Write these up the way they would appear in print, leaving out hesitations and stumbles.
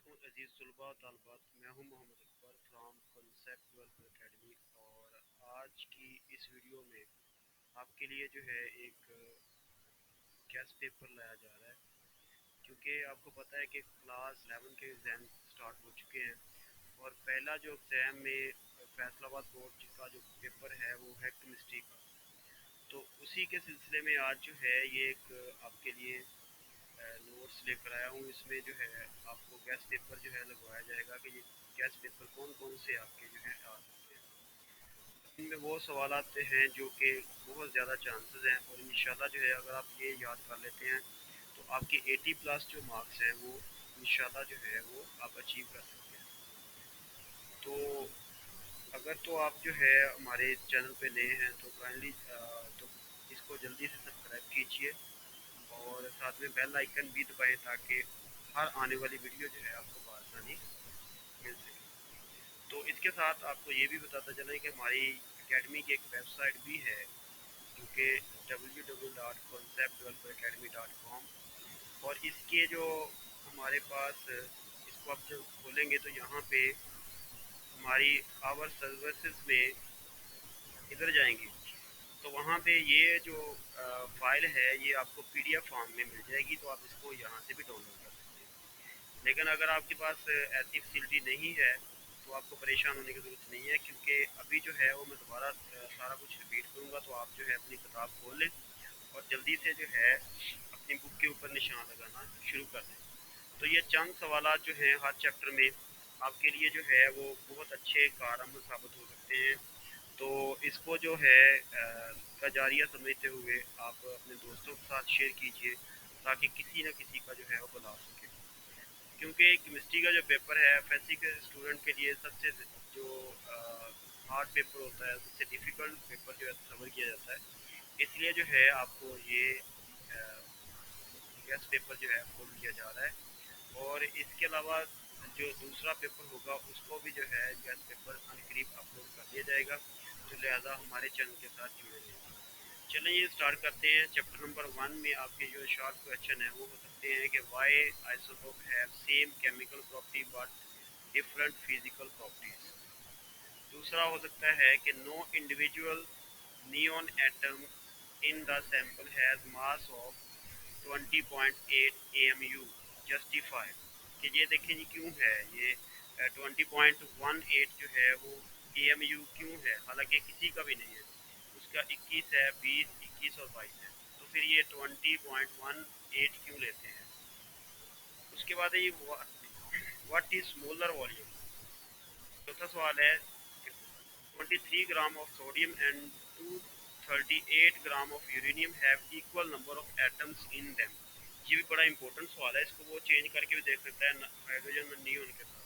अलैकुम अजीज़ तलबा तलबात। मैं हूं Mohammad Akbar from concept developer academy. और आज की इस वीडियो में आपके लिए जो है एक गेस्ट पेपर लाया जा रहा है, क्योंकि आपको पता है कि क्लास 11 के एग्ज़ाम स्टार्ट हो चुके हैं। और पहला जो एग्ज़ाम में फैसलाबाद बोर्ड का जो पेपर है वो है केमिस्ट्री का। तो उसी के सिलसिले में आज जो है ये एक आपके लिए नोट्स लेकर आया हूँ। इसमें जो है आपको गेस्ट पेपर जो है लगवाया जाएगा कि ये गेस्ट पेपर कौन कौन से आपके जो है आ सकते हैं। इनमें वो सवाल आते हैं जो कि बहुत ज़्यादा चांसेस हैं, और इंशाल्लाह जो है अगर आप ये याद कर लेते हैं तो आपके 80 प्लस जो मार्क्स हैं वो इंशाल्लाह जो है वो आप अचीव कर सकते हैं। तो अगर तो आप जो है हमारे चैनल पे नए हैं तो काइंडली तो इसको जल्दी से सब्सक्राइब कीजिए और साथ में बेल आइकन भी दबाएं ताकि हर आने वाली वीडियो जो है आपको बआसानी मिल सके। तो इसके साथ आपको ये भी बताता चलें कि हमारी एकेडमी की एक वेबसाइट भी है जो कि www.conceptdeveloperacademy.com। और इसके जो हमारे पास इसको आप जब खोलेंगे तो यहाँ पे हमारी आवर सर्विसेज में इधर जाएंगे तो वहाँ पे ये जो फाइल है ये आपको पीडीएफ फॉर्म में मिल जाएगी, तो आप इसको यहाँ से भी डाउनलोड कर सकते हैं। लेकिन अगर आपके पास ऐसी फैसिलिटी नहीं है तो आपको परेशान होने की ज़रूरत नहीं है, क्योंकि अभी जो है वो मैं दोबारा सारा कुछ रिपीट करूँगा, तो आप जो है अपनी किताब खोल लें और जल्दी से जो है अपनी बुक के ऊपर निशान लगाना शुरू कर दें। तो ये चंद सवाल जो हैं हर चैप्टर में आपके लिए जो है वो बहुत अच्छे कारगर साबित हो सकते हैं। तो इसको जो है का जारिया समझते हुए आप अपने दोस्तों के साथ शेयर कीजिए ताकि किसी न किसी का जो है वो भला सके। क्योंकि केमिस्ट्री का जो पेपर है फिजिक्स के स्टूडेंट के लिए सबसे जो हार्ड पेपर होता है, सबसे डिफ़िकल्ट पेपर जो है कवर किया जाता है। इसलिए जो है आपको ये गेस्ट पेपर जो है खोल दिया जा रहा है। और इसके अलावा जो दूसरा पेपर होगा उसको भी जो है गेस्ट पेपर अनकरीब अपलोड कर दिया जाएगा, तो लिहाजा हमारे चैनल के साथ जुड़े रहिए। चलिए ये स्टार्ट करते हैं। चैप्टर नंबर 1 में आपके जो शॉर्ट क्वेश्चन है वो हो सकते हैं कि why isotope have same chemical property but different physical properties. दूसरा हो सकता है कि no individual neon atom in the sample has mass of 20.8 AMU justify. कि ये देखें जी क्यों है ये 20.18 जो है वो AMU क्यों है, हालांकि किसी का भी नहीं है। उसका 21 है, 20, 21 और 22 है, तो फिर ये 20.18 क्यों लेते हैं। उसके बाद है ये व्हाट इज मोलर वॉल्यूम। चौथा सवाल है 23 gram of sodium and 238 gram of uranium have equal number of atoms in them. ये भी बड़ा इंपॉर्टेंट सवाल है, इसको वो चेंज करके भी देख सकता है हाइड्रोजन और नियोन के साथ।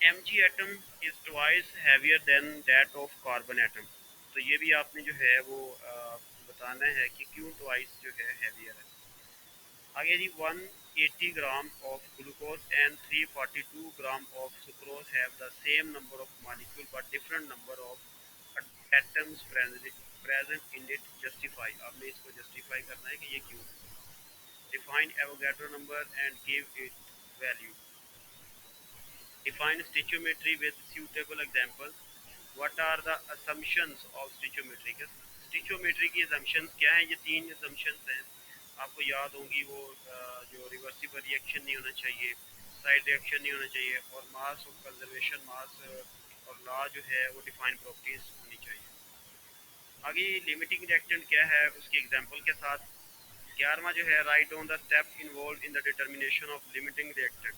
Mg atom is twice heavier than that of carbon atom. तो ये भी आपने जो है वो बताना है कि क्यों ट्वाइस जो है हैवियर है। आगे जी 180 gram of glucose and 342 gram of sucrose have the same number of molecule but different number of atoms present in it justify. आपने इसको जस्टिफाई करना है कि ये क्यों है। Define Avogadro number and give it value. Define stoichiometry with suitable example. What are the assumptions of stoichiometry के। Stoichiometry की assumptions क्या है, ये 3 assumptions हैं आपको याद होंगी। वो जो रिवर्सिबल रिएक्शन नहीं होना चाहिए, साइड रिएक्शन नहीं होना चाहिए, और मास ऑफ कंजर्वेशन मास और लॉ जो है वो डिफाइन प्रॉपर्टीज होनी चाहिए। आगे लिमिटिंग रिएक्टेंट क्या है उसके एग्जांपल के साथ। 11वां जो है right on the step involve in the determination of limiting reactant,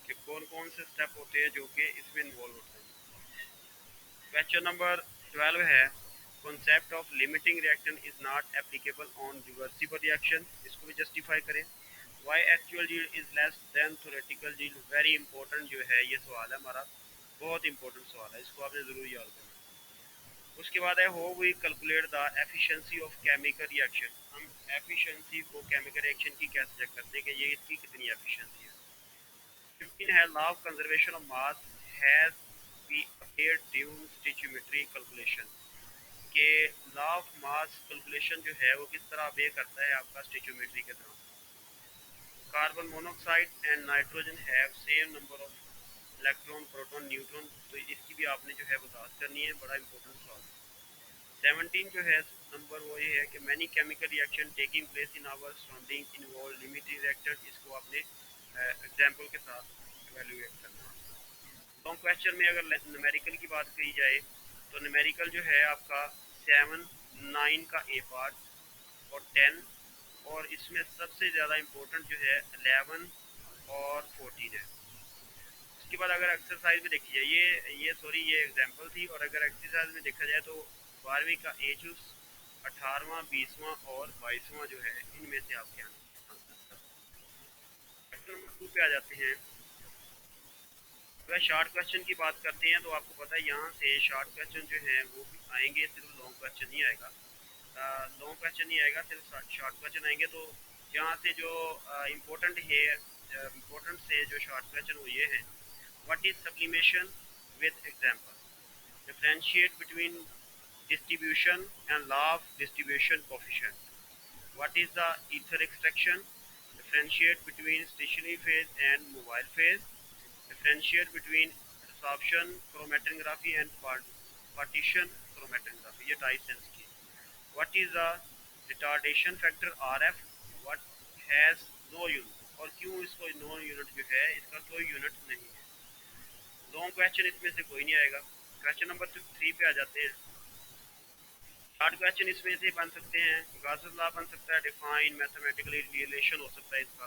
कि कौन कौन से स्टेप होते हैं जो कि इसमें इन्वॉल्व होते हैं। क्वेश्चन नंबर 12 है concept of limiting reaction is not applicable on reversible reaction. इसको भी जस्टिफाई करें। Why actual yield is less than theoretical yield. Very important जो है ये सवाल है हमारा, बहुत इंपॉर्टेंट सवाल है, इसको आपने ज़रूर याद करना है। उसके बाद है how we calculate the efficiency of chemical reaction. हम एफिशिएंसी को केमिकल रिएक्शन की कैसे चेक करते हैं कि ये इसकी कितनी एफिशिएंसी है। 15 है law of conservation of mass has be appeared during stoichiometry calculation. के लॉ ऑफ मास कैलकुलेशन जो है वो किस तरह अबे करता है आपका स्टिचियोमेट्री के दौरान। Carbon monoxide and nitrogen have same number of electron proton neutron. तो इसकी भी आपने जो है वजाहत करनी है, बड़ा इंपॉर्टेंट सवाल है। 17 जो है नंबर वो ये है कि many chemical reaction taking place in our surrounding involve limited reactor. इसको आपने एग्जांपल के साथ इवेलुएट करना है। लॉन्ग क्वेश्चन में अगर न्यूमेरिकल की बात की जाए तो न्यूमेरिकल जो है आपका 7, 9 का ए पार्ट और 10, और इसमें सबसे ज़्यादा इम्पोर्टेंट जो है 11 और 14 है। उसके बाद अगर एक्सरसाइज में देखी जाए, ये एग्जांपल थी, और अगर एक्सरसाइज में देखा जाए तो 12वीं का ए चूस 18वां 20वां और 22वां जो है इनमें से आपके आंसर। नंबर 2 पे आ जाते हैं। अगर शॉर्ट क्वेश्चन की बात करते हैं तो आपको पता है यहाँ से शॉर्ट क्वेश्चन जो है वो भी आएंगे, सिर्फ लॉन्ग क्वेश्चन नहीं आएगा। लॉन्ग क्वेश्चन नहीं आएगा, सिर्फ शॉर्ट क्वेश्चन आएंगे। तो यहाँ से जो इम्पोर्टेंट है, इम्पोर्टेंट से जो शॉर्ट क्वेश्चन वो ये है, what is sublimation with example, differentiate between distribution and law of distribution coefficient, what is the ether extraction, differentiate between stationary phase and mobile phase, differentiate between absorption chromatography and partition chromatography, ये 2.5 sense की। what is the retardation factor RF, what has no unit, और क्यों इसको no unit जो है, इसका कोई unit नहीं है। लॉन्ग क्वेश्चन इसमें से कोई नहीं आएगा। क्वेश्चन नंबर 3 पे आ जाते हैं। शॉर्ट क्वेश्चन इसमें से बन सकते हैं, गॉसेस लॉ बन सकता है, डिफाइन मैथमेटिकली रिलेशन हो सकता है इसका।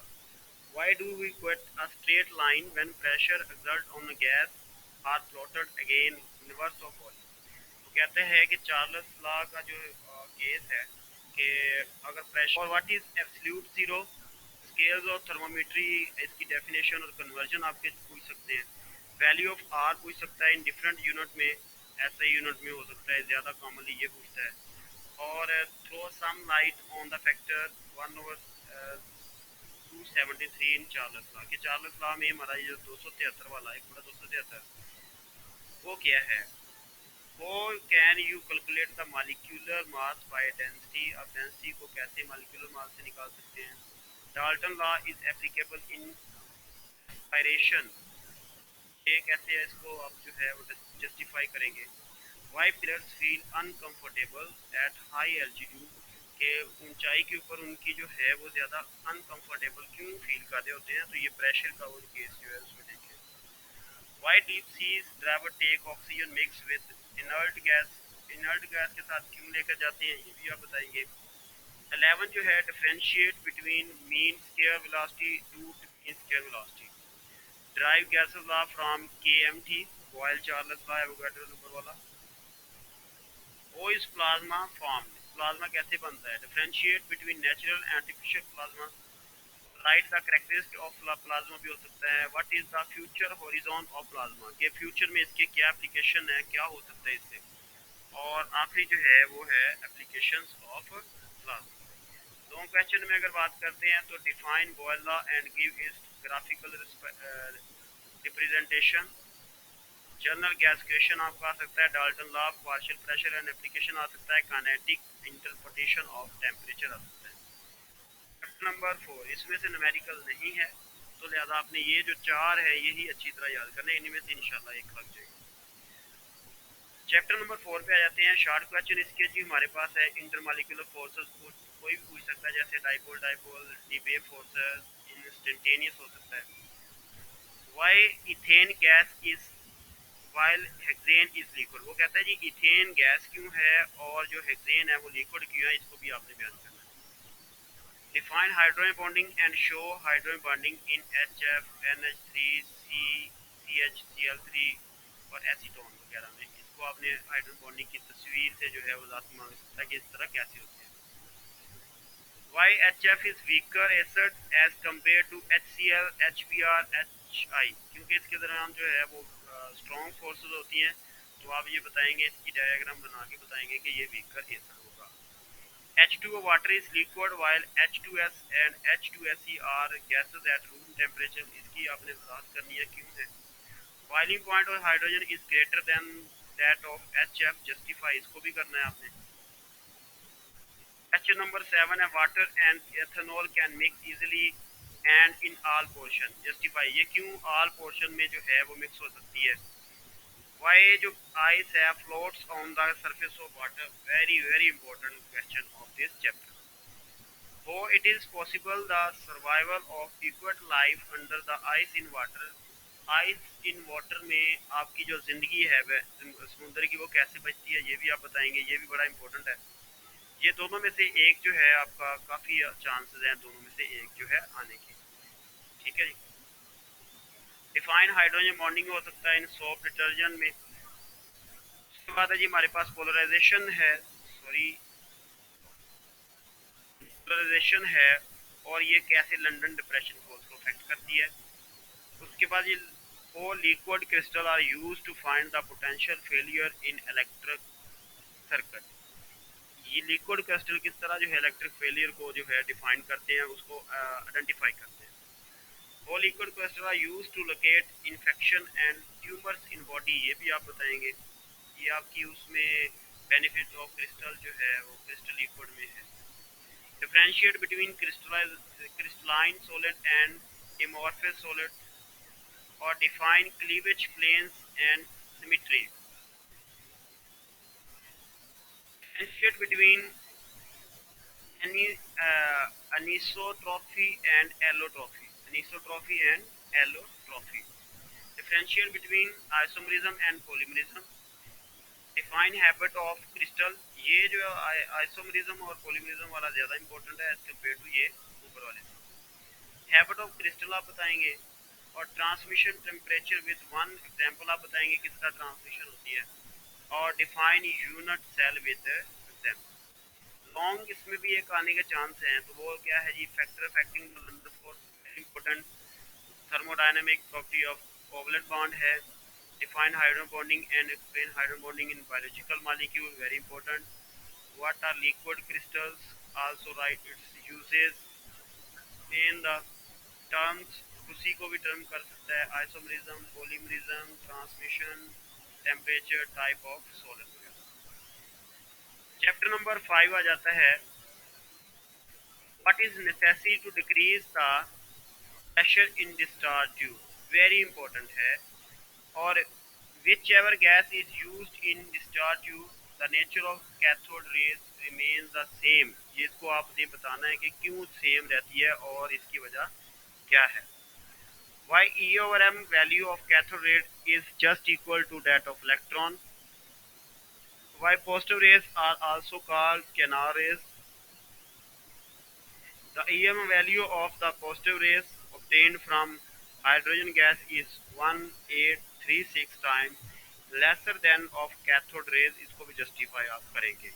Why do we get a straight line when pressure exert on a gas are plotted again inverse of volume. तो कहते हैं कि चार्ल्स लॉ का जो केस है कि अगर प्रेशर, और what is absolute zero, scales और थर्मोमीट्री इसकी डेफिनेशन और कन्वर्जन आपके पूछ सकते हैं। वैल्यू ऑफ आर पूछ सकता है इन डिफरेंट यूनिट में, ऐसे यूनिट में हो सकता है, ज़्यादा कॉमनली ये पूछता है। और throw some light on the factor 1/273 in Charles law, कि चार्ल्स लॉ में हमारा ये 273 वाला है, पूरा 273, वो क्या है। वो can you calculate the molecular mass by density, आप डेंसिटी को कैसे मॉलिक्यूलर मास से निकाल सकते हैं। Dalton law is applicable in aspiration, ये कैसे है, इसको आप जो है वो जस्टिफाई करेंगे। Why pillars feel uncomfortable at high altitude, के ऊंचाई के ऊपर उनकी जो है वो ज़्यादा अनकंफर्टेबल क्यों फील कर रहे होते हैं, तो ये प्रेशर का वो केस जो है उसमें देखें। Why deep sea driver take oxygen mix with inert gas के साथ क्यों लेकर जाते हैं, ये भी आप बताएंगे। 11 जो है differentiate between mean square velocity to mean square velocity, drive gases law from KMT, Boyle Charles law Avogadro number वाला। ओ इज प्लाज्मा फॉर्म, प्लाज्मा कैसे बनता है। Differentiate between natural and artificial plasma, write the characteristic of plasma भी हो सकता है। What is the future horizon of plasma, के फ्यूचर में इसके क्या एप्लीकेशन है, क्या हो सकता है इससे। और आखिरी जो है वो है applications of plasma. Long question में अगर बात करते हैं तो define Boyle law and give its graphical representation. General gas question आपका आ सकता है, Dalton law of partial pressure and application आ सकता है, काइनेटिक इंटरप्रिटेशन ऑफ टेम्परेचर आ सकता है। चैप्टर नंबर 4 इसमें से न्यूमेरिकल नहीं है, तो लिहाजा आपने ये जो 4 है यही अच्छी तरह याद करना है, इनमें से इंशाल्लाह एक लग जाएगी। चैप्टर नंबर 4 पे आ जाते हैं। शॉर्ट क्वेश्चन इसके जी हमारे पास है, इंटरमॉलिक्यूलर फोर्सेस कोई भी पूछ सकता है, जैसे dipole dipole, Debye forces, instantaneous हो सकता है। Why ethane gas is while hexane is liquid, वो कहता है जी इथेन गैस क्यों है और जो हेक्सेन है वो लिक्विड क्यों है, इसको भी आपने बयान करना है। Define hydrogen bonding and show hydrogen bonding in HF, NH3, CH, Cl3 और एसीटोन वगैरह में, इसको आपने हाइड्रोजन बॉन्डिंग की तस्वीर से जो है वो लास्ट मांग सकता है कि इस तरह कैसे होते हैं। Why HF is weaker acid as compare to HCl, HBr, HI, क्योंकि इसके दरमियान जो है वो स्ट्रॉन्ग फोर्सेस होती हैं। तो आप ये बताएंगे, इसकी डायग्राम बना के बताएंगे कि ये वीकर एसिड होगा। H2O water is liquid while H2S and H2Se are gases at room temperature, इसकी आपने वजाहत करनी है क्यों है। Boiling point of hydrogen is greater than that of HF, justify, इसको भी करना है आपने। क्वेश्चन नंबर 7 है, water and ethanol can mix easily and in all portion. Justify, ये क्यों ऑल पोर्शन में जो है वो मिक्स हो सकती है। वाई जो आइस है floats on the surface of water, very very important question of this chapter. वो it is possible the survival of aquatic life under the ice in water, ice in water में आपकी जो जिंदगी है समुद्र की वो कैसे बचती है, ये भी आप बताएंगे, ये भी बड़ा इंपॉर्टेंट है। ये दोनों में से एक जो है आपका काफ़ी चांसेस हैं दोनों में से एक जो है आने की। ठीक है जी। डिफाइन हाइड्रोजन बॉन्डिंग हो सकता है इन सोप डिटर्जेंट में। उसके बाद है जी हमारे पास पोलराइजेशन है, सॉरी पोलराइजेशन है, और ये कैसे लंदन डिप्रेशन फोर्स को अफेक्ट करती है। उसके बाद ये all liquid crystal are used to find the potential failure in electric circuit। ये लिक्विड क्रिस्टल किस तरह जो है इलेक्ट्रिक फेलियर को जो है डिफाइन करते हैं, उसको आइडेंटिफाई करते हैं। all liquid crystal are used to locate infection and tumors in body, ये भी आप बताएंगे। ये आपकी उसमें बेनिफिट ऑफ क्रिस्टल जो है वो क्रिस्टल लिक्विड में है। Differentiate between crystalline solid and amorphous solid, और define cleavage planes and symmetry. Differentiate between anisotropy and allotropy. Anisotropy and allotropy. Differentiate between isomerism and polymerism. Define habit of crystal। ये जो isomerism और पॉलीमरिज्म वाला ज़्यादा important है as compare to ये ऊपर वाले। हैबिट ऑफ क्रिस्टल आप बताएंगे, और transmission temperature with one example आप बताएंगे किस तरह ट्रांसमिशन होती है, और define unit cell with example. Long इसमें भी एक आने के चांस हैं, तो वो क्या है जी, factor affecting important thermodynamic property of covalent bond है। Define hydrogen bonding and explain hydrogen bonding in biological molecule, very important. What are liquid crystals, also write its uses in the terms, उसी को भी term कर सकता है, isomerism, polymerism, transmission, temperature, type of solid. Chapter number 5 आ जाता है what is necessary to decrease the pressure in discharge tube, very important है। और which ever gas is used in discharge tube the nature of cathode rays remains the same, ये इसको आपने बताना है कि क्यों सेम रहती है और इसकी वजह क्या है। Why E/M value of cathode ray is just equal to that of electron. Why positive rays are also called canard rays. The EM value of the positive rays obtained from hydrogen gas is 1836 times lesser than of cathode rays, इसको भी justify आप करेंगे।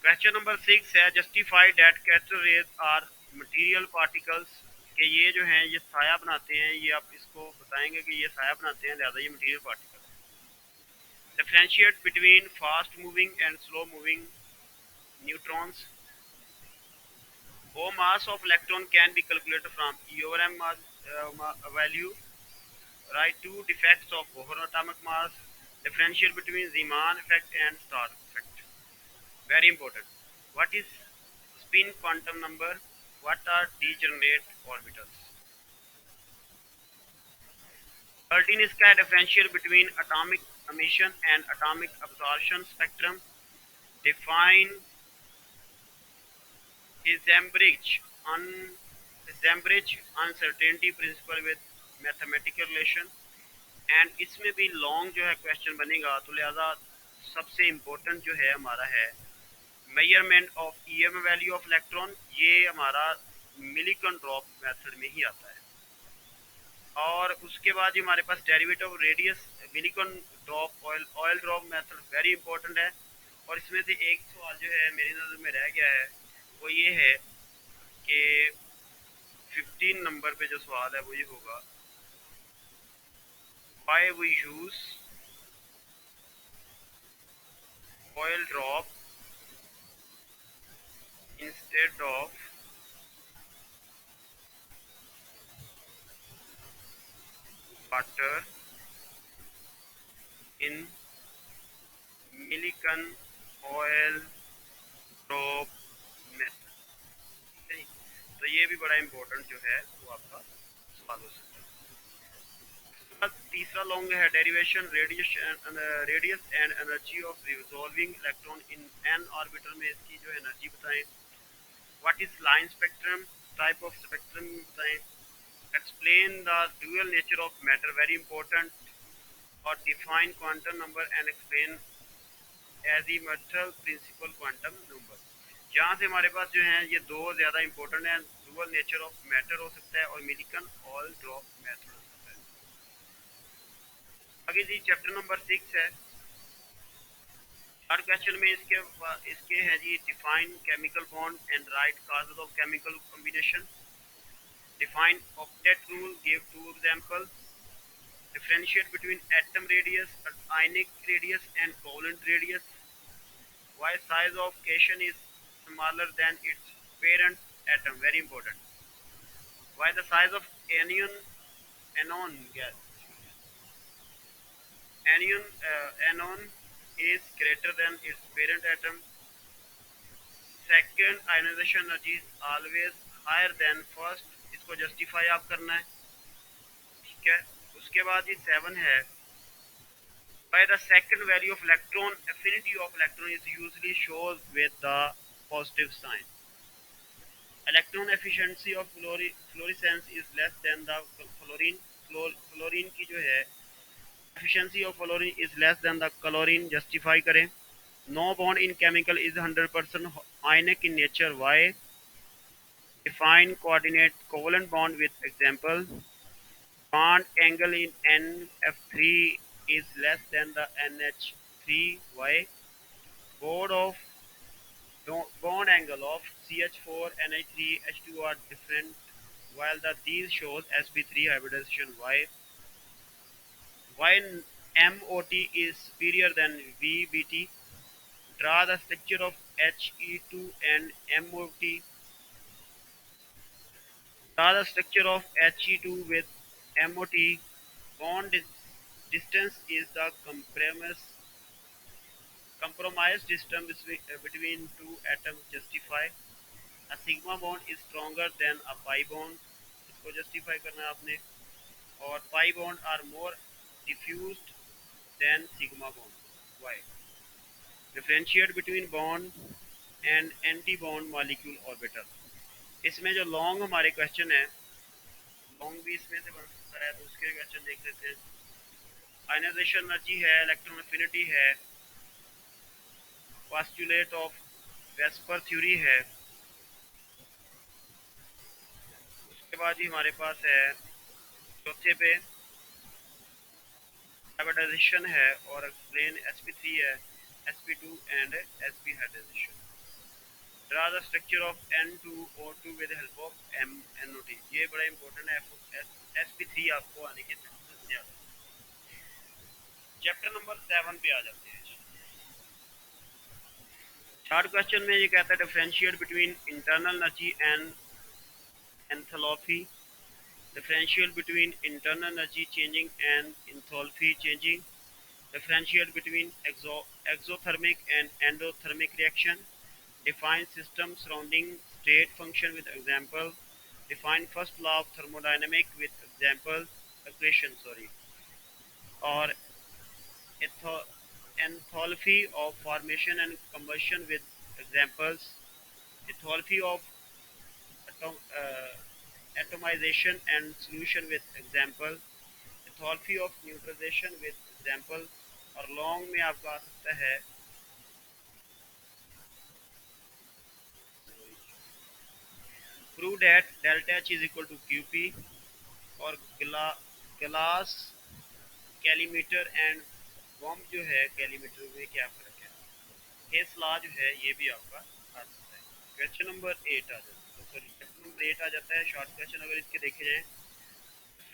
Question number 6 है justify that cathode rays are material particles, कि ये जो हैं ये साया बनाते हैं, ये आप इसको बताएंगे कि ये साया बनाते हैं, लिहाजा ये मटीरियल पार्टिकल है। Differentiate between fast moving and slow moving neutrons. वो mass of electron can be calculated from E/M value. Write two defects of Bohr atomic mass. Differentiate between Zeeman effect and star effect. Very important. What is spin quantum number? What are degenerate orbitals? 13 इसका है differentiate between atomic emission and atomic absorption spectrum. Define Heisenberg's uncertainty principle with mathematical relation. And इसमें भी long जो है question बनेगा, तो लिहाजा सबसे इम्पोर्टेंट जो है हमारा है measurement of EM value of electron, ये हमारा मिलिकन ड्रॉप मेथड में ही आता है। और उसके बाद हमारे पास derivative of radius Millikan drop oil drop method, very important है। और इसमें से एक सवाल जो है मेरी नज़र में रह गया है, वो ये है कि 15 नंबर पे जो सवाल है वो ये होगा, why we use oil drop instead of water in Millikan oil drop method। तो ये भी बड़ा इंपॉर्टेंट जो है वो आपका सवाल हो सकता है। तीसरा लॉन्ग है derivation radius and energy of resolving electron in an orbital में इसकी जो एनर्जी बताएं। What is line spectrum, type of spectrum बताएं। Explain the dual nature of matter, very important. और define quantum number and explain azimuthal principal quantum number. यहाँ से हमारे पास जो है ये दो ज़्यादा इंपॉर्टेंट है, ड्यूअल नेचर ऑफ मैटर हो सकता है और मिलिकन ऑल ड्रॉप मैथड हो सकता है। आगे जी चैप्टर नंबर 6 है। थर्ड क्वेश्चन में इसके हैं जी define chemical bond and write causes of chemical combination. Define octet rule, give 2 example. Differentiate between atom radius, ionic radius and covalent radius. Why size of cation is smaller than its parent atom? Very important. Why the size of anion is greater than its parent atom? Second, ionization energy is always higher than first. इसको justify आप करना है, ठीक है। उसके बाद ये 7 है। By the second value of electron, affinity of electron is usually shows with the positive sign. Electron efficiency of fluorescence is less than the fluorine. Fluorine की जो है efficiency of fluorine is less than the chlorine. Justify करें। No bond in chemical is 100% ionic in nature. Why? Define coordinate covalent bond with example. Bond angle in NF3 is less than the NH3. Why? Bond of bond angle of CH4 NH3 H2 are different, while these shows sp3 hybridization. Why MOT is superior than VBT? Draw the structure of He2 and MOT. Draw the structure of He2 with MOT. Bond distance is the compromise distance between two atoms. Justify. A sigma bond is stronger than a pi bond. इसको justify करना है आपने। और pi bond are more diffused than sigma bond. Why? Differentiate between bond and anti-bond molecule orbital. इसमें जो long हमारे question है, long भी इसमें से बन सकता है, तो उसके क्वेश्चन देख लेते हैं। आयनाइजेशन एनर्जी है, इलेक्ट्रॉन एफिनिटी है, पोस्टुलेट ऑफ वेस्पर थ्योरी है। उसके बाद ही हमारे पास है चौथे पे हाइब्रिडाइजेशन है और एक्सप्लेन sp3 है, sp2 and sp hybridization. Draw the structure of N2O2 with help of MnO2। ये बड़ा इंपॉर्टेंट है, sp3 आपको आने के चांसेस ज्यादा। चैप्टर नंबर 7 पे आ जाते हैं। थर्ड क्वेश्चन में ये कहता है differentiate between internal energy and enthalpy. Differentiate between internal energy changing and enthalpy changing. Differentiate between exothermic and endothermic reaction. Define system surrounding state function with example. Define first law of thermodynamic with example equation. Or enthalpy of formation and combustion with examples. Enthalpy of atomization and solution with example. Enthalpy of neutralization with example। और long में आपका आ सकता है prove that delta H is equal to QP। और glass calorimeter and bomb जो है कैलीमीटर में क्या फर्क है, हेस लॉ जो है ये भी आपका आ सकता है। क्वेश्चन नंबर 8 आ जाता है, क्वेश्चन नंबर 8 आ जाता है, शॉर्ट क्वेश्चन अगर इसके देखे जाए।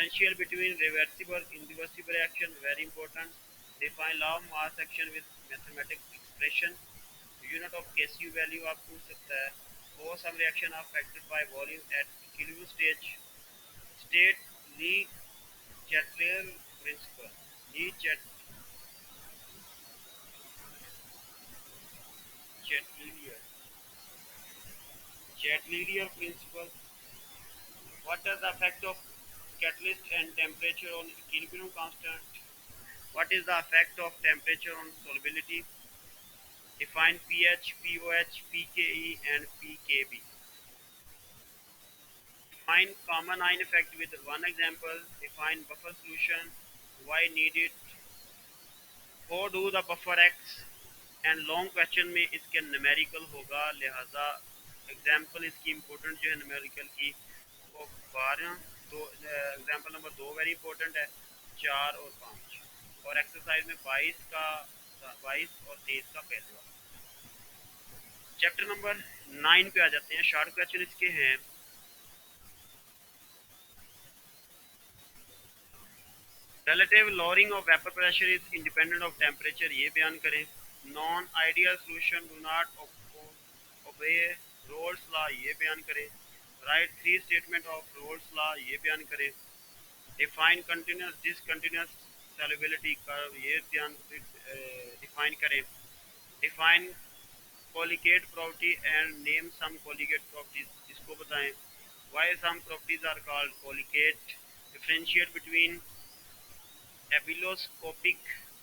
Differentiate between reversible and irreversible reaction, very important. Define law of mass action with mathematical expression. Unit of Ku value आप पूछ सकता है। Or some reaction are affected by volume at equilibrium stage. State Le Chatelier principle. Le Chatelier Chatelier principle। What is the effect of catalyst and temperature on equilibrium constant? What is the effect of temperature on solubility? Define pH, pOH, pKe and pKb. Define common ion effect with one example. Define buffer solution. Why need it? How do the buffer acts? And long question में इसके numerical होगा, लिहाजा example इसकी important जो है numerical की वो 12, तो एग्जाम्पल नंबर 2 वेरी इंपॉर्टेंट है, 4 और 5, और एक्सरसाइज में 22 और 23 का पहला। चैप्टर नंबर 9 पे आ जाते हैं। शॉर्ट क्वेश्चन इसके हैं, relative lowering of vapour pressure is independent of temperature, ये बयान करें। Non ideal solution do not obey Raoult's law, ये बयान करें। Write 3 statement of Raoult's law, ये बयान करें। Define continuous discontinuous solubility curve, ये डिफाइन करें। Define colligative property and name some colligative properties, इसको बताएं। Why some properties are called colligative. Differentiate between ebullioscopic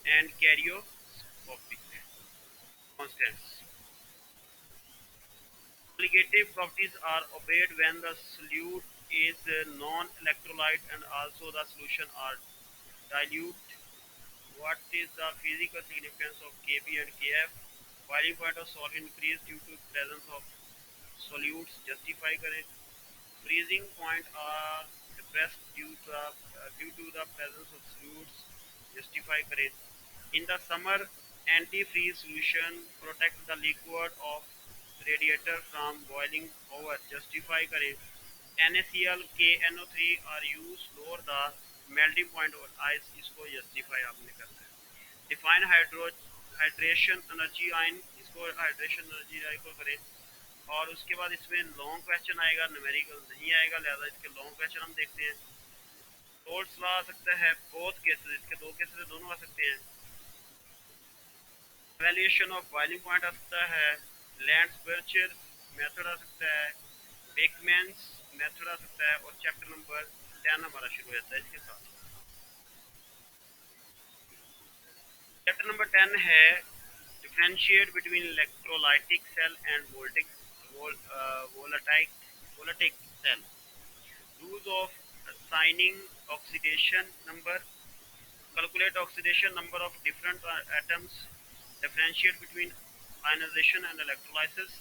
and cryoscopic constants. Colligative properties are obeyed when the solute is non-electrolyte and also the solution are dilute. What is the physical significance of Kb and Kf? Boiling point of solvent increase due to presence of solutes. Justify करें. Freezing point are depressed due to the presence of solutes. Justify करें. In the summer, antifreeze solution protects the liquid of radiator from boiling over. Justify करें. NaCl, KNO3 are used lower the melting point of ice, इसको justify आपने करना है. Define hydration energy ion, इसको hydration energy ion को करें. और उसके बाद इसमें लॉन्ग क्वेश्चन आएगा, न्यूमेरिकल नहीं आएगा, लिहाजा इसके लॉन्ग क्वेश्चन हम देखते हैं। रोल्स लॉ आ सकता है, बोथ केसेस, इसके दो केसेस दोनों आ सकते हैं। एवेल्यूएशन ऑफ बॉइलिंग पॉइंट आ सकता है, लैंड्स-बर्चर मेथड आ सकता है, बेकमैन्स मेथड आ सकता है, और चैप्टर नंबर 10 हमारा शुरू हो जाता है इसके साथ। चैप्टर नंबर 10 है differentiate between electrolytic cell and voltaic cell. Rules of assigning oxidation number, calculate oxidation number of different atoms, differentiate between ionization and electrolysis,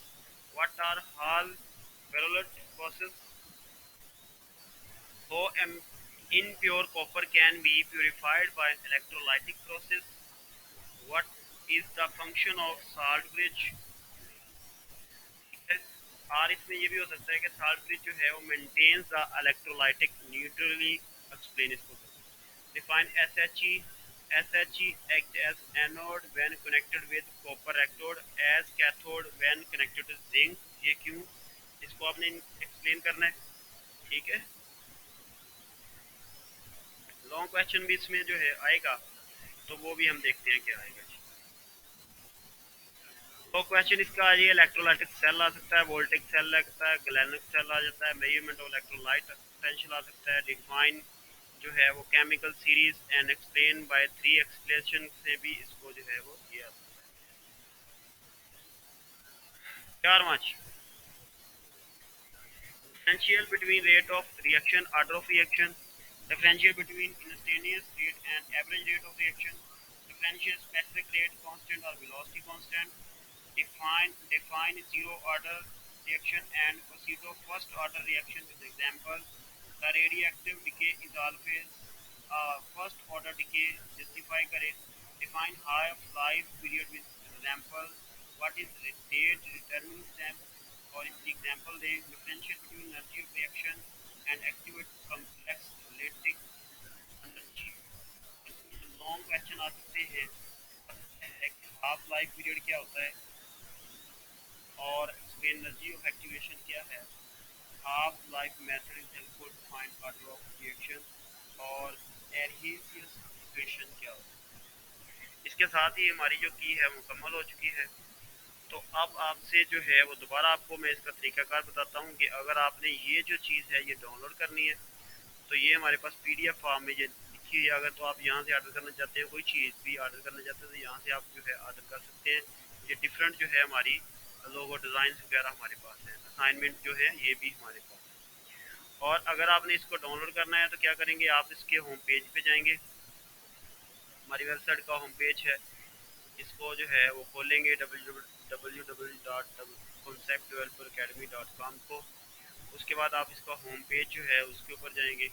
what are Hall-Héroult process, how impure copper can be purified by electrolytic process, what is the function of salt bridge। और इसमें ये भी हो सकता है कि salt bridge जो है वो maintains the electrolytic neutrally, explain इसको। Define SHE act as anode when connected with copper, cathode as cathode when connected to zinc, ये क्यों, इसको आपने एक्सप्लेन करना है, ठीक है। लॉन्ग क्वेश्चन भी इसमें जो है आएगा, तो वो भी हम देखते हैं क्या आएगा। तो क्वेश्चन इसका आ जाइए, इलेक्ट्रोलाइटिक सेल आ सकता है, वोल्टिक सेल आ सकता है, गैलेनिक सेल आ जाता है, मेजरमेंट ऑफ इलेक्ट्रोलाइट पोटेंशियल आ सकता है। डिफाइन जो है वो chemical series and explain by 3 explanation से भी इसको जो है वो किया सकता है। 4वां, differential between rate of reaction, order of reaction, differential between instantaneous rate and average rate of reaction, differential specific rate constant और velocity constant, define zero order reaction and proceed to first order reaction with example. The radioactive decay is always first order decay, justify करें। Define half life period with example, what is date determining step और इसकी example दें। Differentiate between energy of reaction and activate complex relating energy। Long question आ सकते हैं, half life period क्या होता है और एक्सप्लेन एनर्जी ऑफ एक्टिवेशन क्या है, half life method is helpful to find order of reaction और एडहेसिव इक्वेशन क्या होता है। इसके साथ ही हमारी जो की है मुकम्मल हो चुकी है। तो अब आपसे जो है वो दोबारा आपको मैं इसका तरीकाकार बताता हूँ कि अगर आपने ये जो चीज़ है ये डाउनलोड करनी है, तो ये हमारे पास पीडीएफ फॉर्म में ये लिखी हुई है। अगर तो आप यहाँ से ऑर्डर करना चाहते हैं, कोई चीज़ भी ऑर्डर करना चाहते हैं, तो यहाँ से आप जो है ऑर्डर कर सकते हैं। ये डिफरेंट जो है हमारी लोगो डिज़ाइन वगैरह हमारे पास है, असाइनमेंट जो है ये भी हमारे पास है। और अगर आपने इसको डाउनलोड करना है तो क्या करेंगे, आप इसके होम पेज पे जाएंगे। हमारी वेबसाइट का होम पेज है, इसको जो है वो खोलेंगे www.conceptdeveloperacademy.com को। उसके बाद आप इसका होम पेज जो है उसके ऊपर जाएंगे।